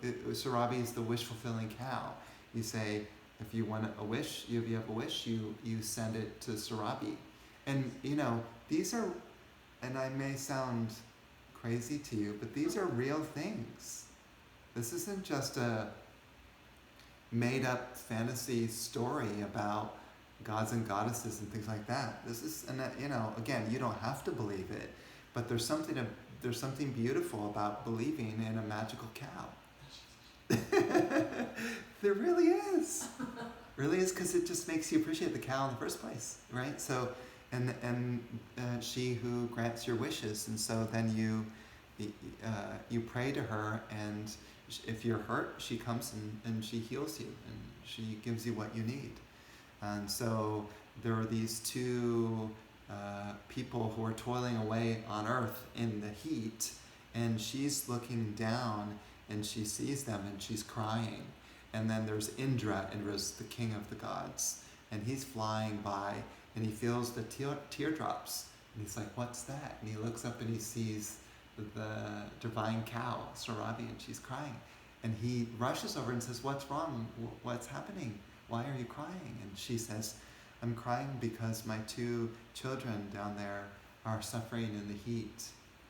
Surabhi is the wish-fulfilling cow. You say, if you want a wish, if you have a wish, you send it to Surabhi. And, these are, and I may sound crazy to you, but these are real things. This isn't just a made up fantasy story about gods and goddesses and things like that. This is, and again, you don't have to believe it, but there's something beautiful about believing in a magical cow. There really is. Really is, because it just makes you appreciate the cow in the first place, right? So, and she who grants your wishes, and so then you pray to her, and if you're hurt, she comes and she heals you, and she gives you what you need. And so there are these two people who are toiling away on earth in the heat, and she's looking down and she sees them and she's crying. And then there's Indra. Indra's the king of the gods, and he's flying by and he feels the teardrops, and he's like, what's that? And he looks up and he sees the divine cow, Surabhi, and she's crying. And he rushes over and says, what's wrong? What's happening? Why are you crying? And she says, I'm crying because my two children down there are suffering in the heat,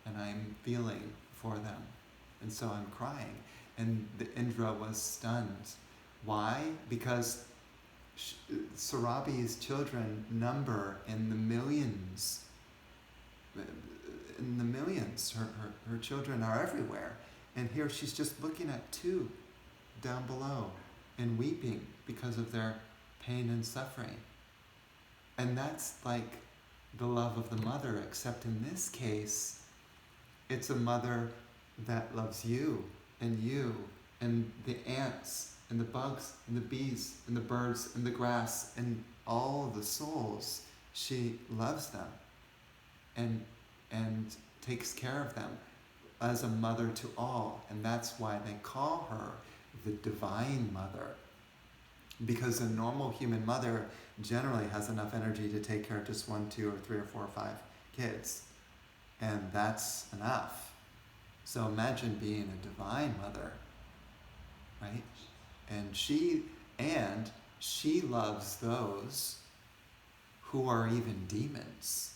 and I'm feeling for them. And so I'm crying. And the Indra was stunned. Why? Because Surabhi's children number in the millions. In the millions. Her children are everywhere. And here she's just looking at two down below and weeping because of their pain and suffering. And that's like the love of the mother, except in this case, it's a mother that loves you and the ants and the bugs and the bees and the birds and the grass and all the souls. She loves them and takes care of them as a mother to all. And that's why they call her the Divine Mother. Because a normal human mother generally has enough energy to take care of just 1, 2, or 3, or 4, or 5 kids. And that's enough. So imagine being a divine mother, right? And she loves those who are even demons,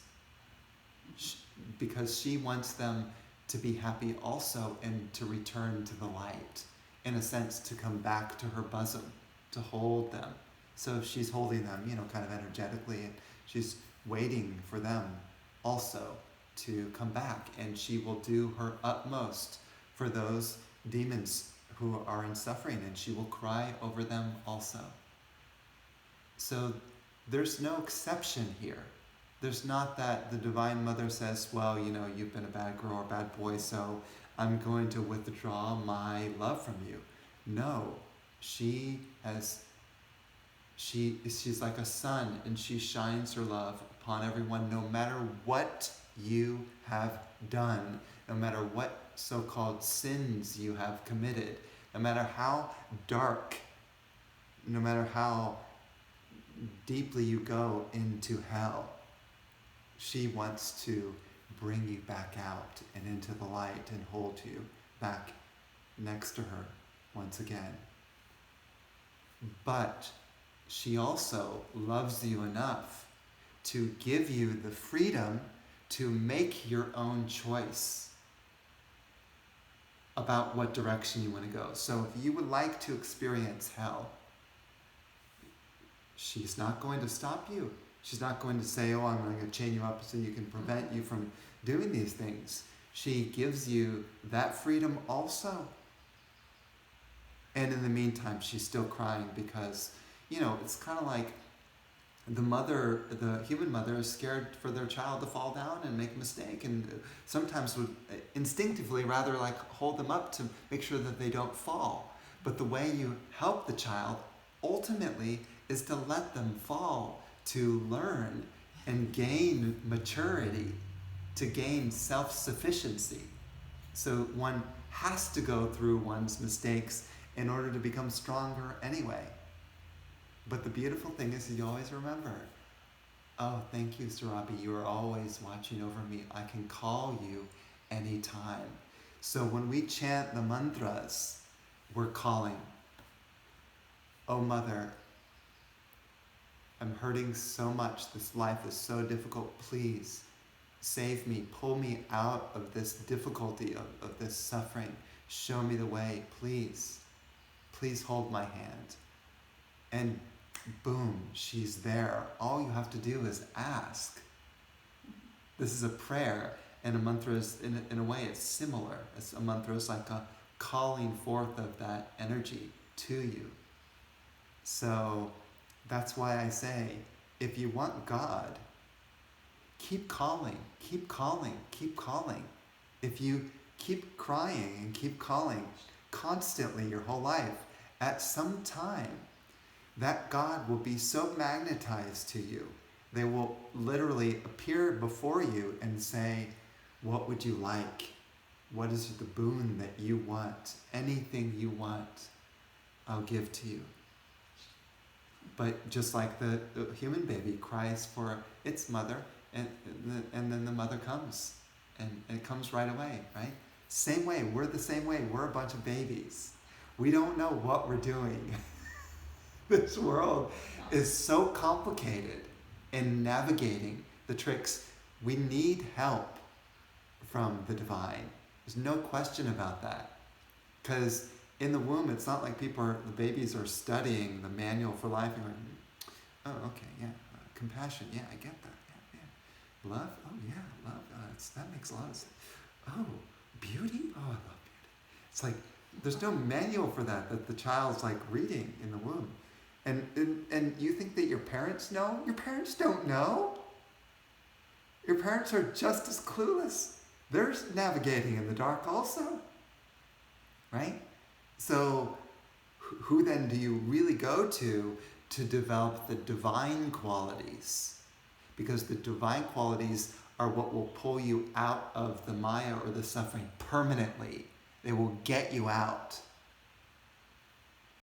because she wants them to be happy also and to return to the light, in a sense, to come back to her bosom, to hold them. So she's holding them, kind of energetically, and she's waiting for them also to come back, and she will do her utmost for those demons who are in suffering, and she will cry over them also. So there's no exception here. There's not that the Divine Mother says, well, you've been a bad girl or bad boy, so I'm going to withdraw my love from you. No, she's like a sun, and she shines her love upon everyone, no matter what you have done, no matter what so-called sins you have committed, no matter how dark, no matter how deeply you go into hell. She wants to bring you back out and into the light and hold you back next to her once again. But she also loves you enough to give you the freedom to make your own choice about what direction you want to go. So if you would like to experience hell, she's not going to stop you. She's not going to say, I'm going to chain you up so you can prevent you from doing these things. She gives you that freedom also. And in the meantime, she's still crying because, it's kind of like the human mother is scared for their child to fall down and make a mistake, and sometimes would instinctively rather like hold them up to make sure that they don't fall. But the way you help the child ultimately is to let them fall, to learn and gain maturity, to gain self-sufficiency. So one has to go through one's mistakes in order to become stronger anyway. But the beautiful thing is you always remember, thank you, Surabhi, you are always watching over me. I can call you anytime. So when we chant the mantras, we're calling, oh Mother, I'm hurting so much. This life is so difficult. Please save me. Pull me out of this difficulty, of this suffering. Show me the way, please. Please hold my hand. And boom, she's there. All you have to do is ask. This is a prayer, and a mantra is, in a way, it's similar. A mantra is like a calling forth of that energy to you. So that's why I say, if you want God, keep calling, keep calling, keep calling. If you keep crying and keep calling constantly your whole life, at some time, that God will be so magnetized to you, they will literally appear before you and say, what would you like? What is the boon that you want? Anything you want, I'll give to you. But just like the human baby cries for its mother, and then the mother comes, and it comes right away, right? Same way, we're the same way. We're a bunch of babies. We don't know what we're doing. This world is so complicated in navigating the tricks. We need help from the divine. There's no question about that. Because in the womb, it's not like the babies are studying the manual for life and going, oh, okay, yeah, compassion, yeah, I get that, yeah. Love, oh yeah, love, that makes a lot of sense. Oh, beauty, oh, I love beauty. It's like, there's no manual for that the child's like reading in the womb. And you think that your parents know? Your parents don't know. Your parents are just as clueless. They're navigating in the dark also, right? So who then do you really go to develop the divine qualities? Because the divine qualities are what will pull you out of the Maya or the suffering permanently. They will get you out.